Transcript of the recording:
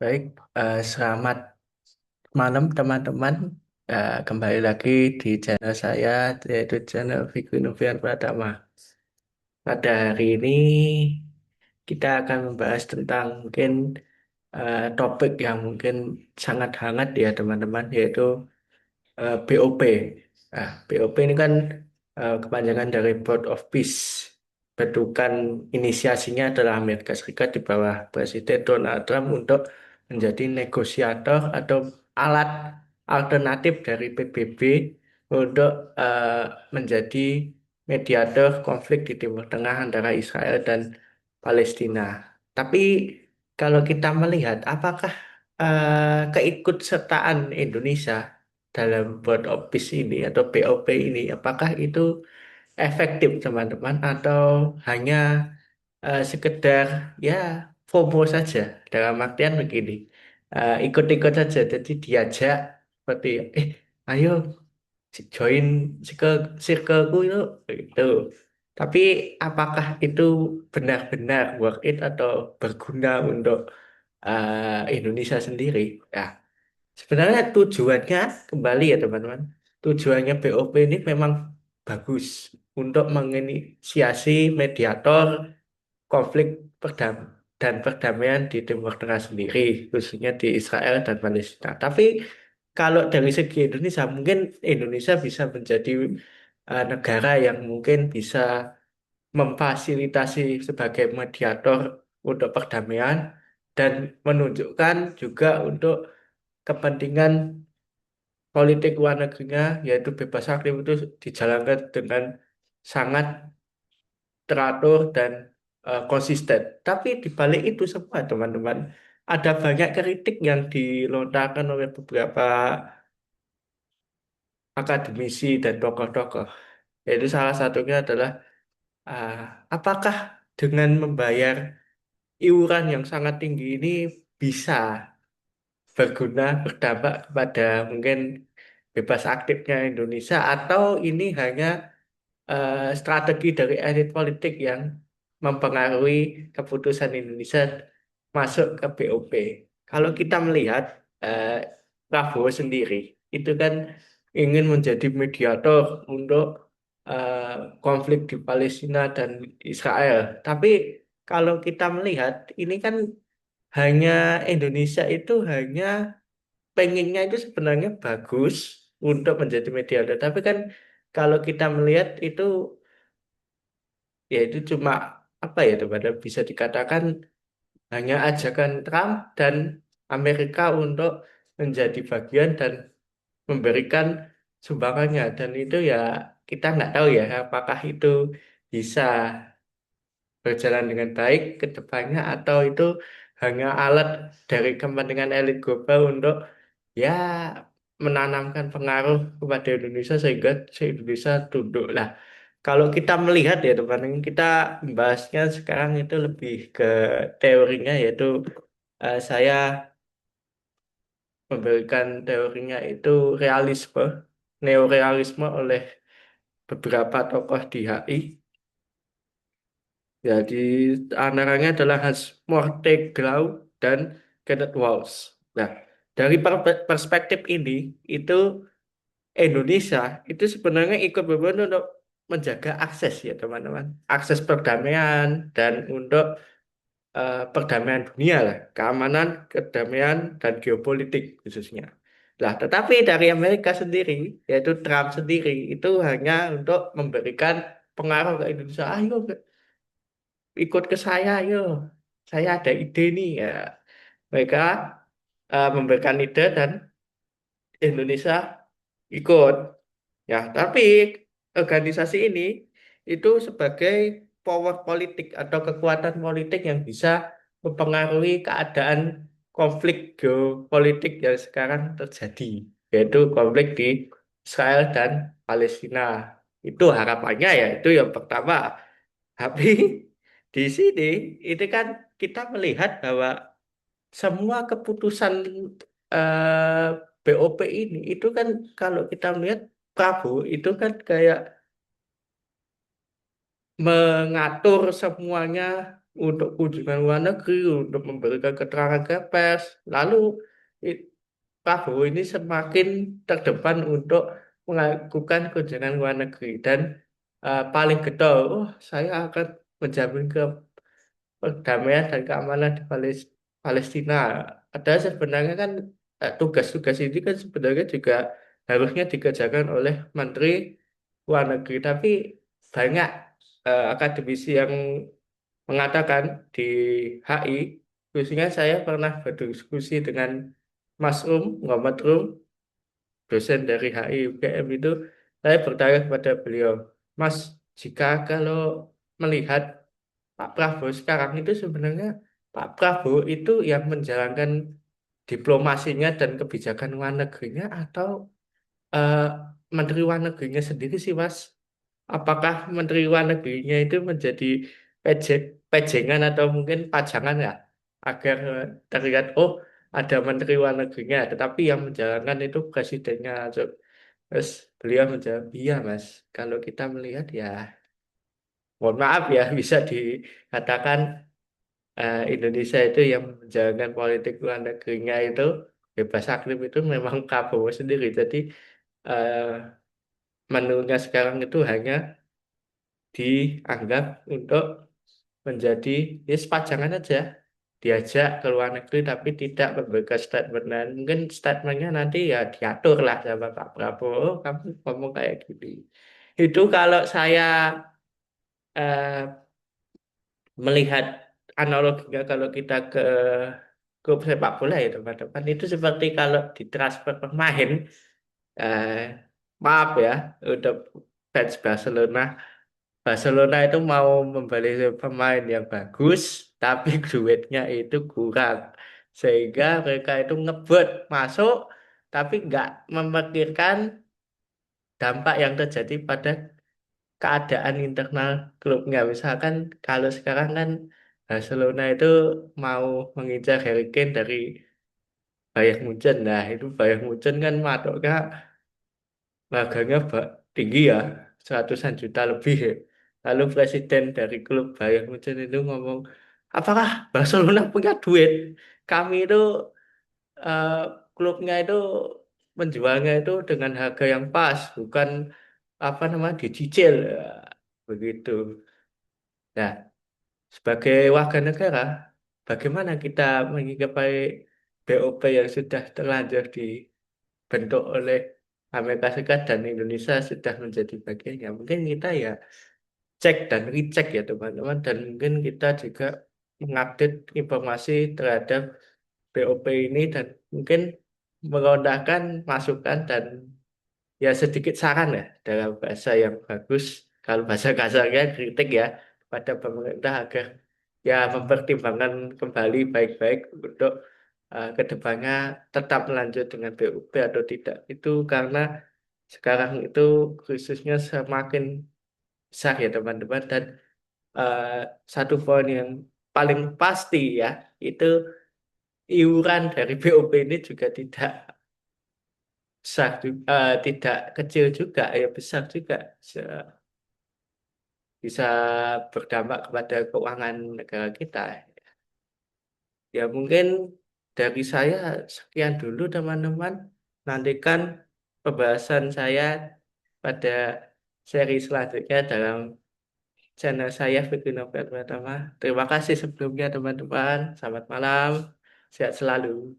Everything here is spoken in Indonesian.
Baik, selamat malam teman-teman. Kembali lagi di channel saya, yaitu channel Vicky Novian Pratama. Pada hari ini kita akan membahas tentang mungkin topik yang mungkin sangat hangat ya teman-teman, yaitu BOP. BOP ini kan kepanjangan dari Board of Peace. Bentukan inisiasinya adalah Amerika Serikat di bawah Presiden Donald Trump untuk menjadi negosiator atau alat alternatif dari PBB untuk eh, menjadi mediator konflik di Timur Tengah antara Israel dan Palestina. Tapi kalau kita melihat apakah keikutsertaan Indonesia dalam Board of Peace ini atau BOP ini, apakah itu efektif teman-teman atau hanya sekedar ya FOMO saja, dalam artian begini, ikut-ikut saja, jadi diajak seperti ayo join circleku itu itu, tapi apakah itu benar-benar worth it atau berguna untuk Indonesia sendiri? Ya, sebenarnya tujuannya kembali ya teman-teman, tujuannya BOP ini memang bagus untuk menginisiasi mediator konflik dan perdamaian di Timur Tengah sendiri, khususnya di Israel dan Palestina. Tapi kalau dari segi Indonesia, mungkin Indonesia bisa menjadi negara yang mungkin bisa memfasilitasi sebagai mediator untuk perdamaian dan menunjukkan juga untuk kepentingan politik luar negerinya, yaitu bebas aktif itu dijalankan dengan sangat teratur dan konsisten. Tapi di balik itu semua, teman-teman, ada banyak kritik yang dilontarkan oleh beberapa akademisi dan tokoh-tokoh. Yaitu salah satunya adalah ah, apakah dengan membayar iuran yang sangat tinggi ini bisa berguna, berdampak kepada mungkin bebas aktifnya Indonesia, atau ini hanya strategi dari elit politik yang mempengaruhi keputusan Indonesia masuk ke BOP. Kalau kita melihat eh, Prabowo sendiri itu kan ingin menjadi mediator untuk konflik di Palestina dan Israel. Tapi kalau kita melihat ini kan hanya Indonesia itu hanya pengennya itu sebenarnya bagus untuk menjadi mediator. Tapi kan kalau kita melihat itu ya itu cuma apa ya teman, bisa dikatakan hanya ajakan Trump dan Amerika untuk menjadi bagian dan memberikan sumbangannya, dan itu ya kita nggak tahu ya apakah itu bisa berjalan dengan baik ke depannya atau itu hanya alat dari kepentingan elit global untuk ya menanamkan pengaruh kepada Indonesia sehingga Indonesia tunduk lah. Kalau kita melihat ya teman-teman, kita membahasnya sekarang itu lebih ke teorinya, yaitu saya memberikan teorinya itu realisme, neorealisme oleh beberapa tokoh di HI. Jadi antaranya adalah Hans Morteglau dan Kenneth Walsh. Nah, dari perspektif ini, itu Indonesia itu sebenarnya ikut berperan untuk menjaga akses ya teman-teman, akses perdamaian dan untuk perdamaian dunia lah, keamanan, kedamaian dan geopolitik khususnya. Lah, tetapi dari Amerika sendiri, yaitu Trump sendiri, itu hanya untuk memberikan pengaruh ke Indonesia. Ayo ikut ke saya, ayo. Saya ada ide nih ya. Mereka memberikan ide dan Indonesia ikut. Ya, tapi organisasi ini itu sebagai power politik atau kekuatan politik yang bisa mempengaruhi keadaan konflik geopolitik yang sekarang terjadi, yaitu konflik di Israel dan Palestina. Itu harapannya ya, itu yang pertama. Tapi di sini ini kan kita melihat bahwa semua keputusan eh, BOP ini itu kan kalau kita melihat Prabowo itu kan kayak mengatur semuanya untuk kunjungan luar negeri, untuk memberikan keterangan ke pers. Lalu i- Prabowo ini semakin terdepan untuk melakukan kunjungan luar negeri dan paling getol, oh saya akan menjamin ke perdamaian dan keamanan di Palestina. Padahal sebenarnya kan tugas-tugas ini kan sebenarnya juga harusnya dikerjakan oleh Menteri Luar Negeri. Tapi banyak akademisi yang mengatakan di HI, khususnya saya pernah berdiskusi dengan Mas Muhammad dosen dari HI UGM itu, saya bertanya kepada beliau, Mas, jika kalau melihat Pak Prabowo sekarang itu sebenarnya Pak Prabowo itu yang menjalankan diplomasinya dan kebijakan luar negerinya atau eh, Menteri Luar Negerinya sendiri sih Mas? Apakah Menteri Luar Negerinya itu menjadi pejengan atau mungkin pajangan ya agar terlihat oh ada Menteri Luar Negerinya, tetapi yang menjalankan itu presidennya. Terus beliau menjawab, iya Mas, kalau kita melihat ya mohon maaf ya bisa dikatakan Indonesia itu yang menjalankan politik luar negerinya itu bebas aktif itu memang Prabowo sendiri. Jadi eh, menunya sekarang itu hanya dianggap untuk menjadi ya sepajangan aja. Diajak ke luar negeri tapi tidak memberikan statement. Dan mungkin statementnya nanti ya diatur lah sama Pak Prabowo. "Oh, kamu ngomong kayak gini." Itu kalau saya eh, melihat analoginya kalau kita ke klub sepak bola ya teman-teman itu seperti kalau ditransfer pemain eh, maaf ya untuk fans Barcelona Barcelona itu mau membeli pemain yang bagus tapi duitnya itu kurang sehingga mereka itu ngebut masuk tapi nggak memikirkan dampak yang terjadi pada keadaan internal klubnya. Misalkan kalau sekarang kan Barcelona itu mau mengincar Harry Kane dari Bayern Munchen. Nah, itu Bayern Munchen kan matoknya harganya tinggi ya, seratusan juta lebih ya. Lalu presiden dari klub Bayern Munchen itu ngomong, apakah Barcelona punya duit? Kami itu eh, klubnya itu menjualnya itu dengan harga yang pas, bukan apa namanya dicicil. Ya, begitu. Nah, sebagai warga negara, bagaimana kita menyikapi BOP yang sudah terlanjur dibentuk oleh Amerika Serikat dan Indonesia sudah menjadi bagiannya? Mungkin kita ya cek dan recheck ya teman-teman, dan mungkin kita juga mengupdate informasi terhadap BOP ini dan mungkin merondahkan masukan dan ya sedikit saran ya dalam bahasa yang bagus kalau bahasa kasarnya kritik ya pada pemerintah agar ya mempertimbangkan kembali baik-baik untuk kedepannya tetap melanjut dengan BUP atau tidak itu karena sekarang itu khususnya semakin besar ya teman-teman dan eh, satu poin yang paling pasti ya itu iuran dari BUP ini juga tidak besar tidak kecil juga ya besar juga bisa berdampak kepada keuangan negara kita. Ya mungkin dari saya sekian dulu teman-teman. Nantikan pembahasan saya pada seri selanjutnya dalam channel saya Fikri Novel pertama. Terima kasih sebelumnya teman-teman. Selamat malam. Sehat selalu.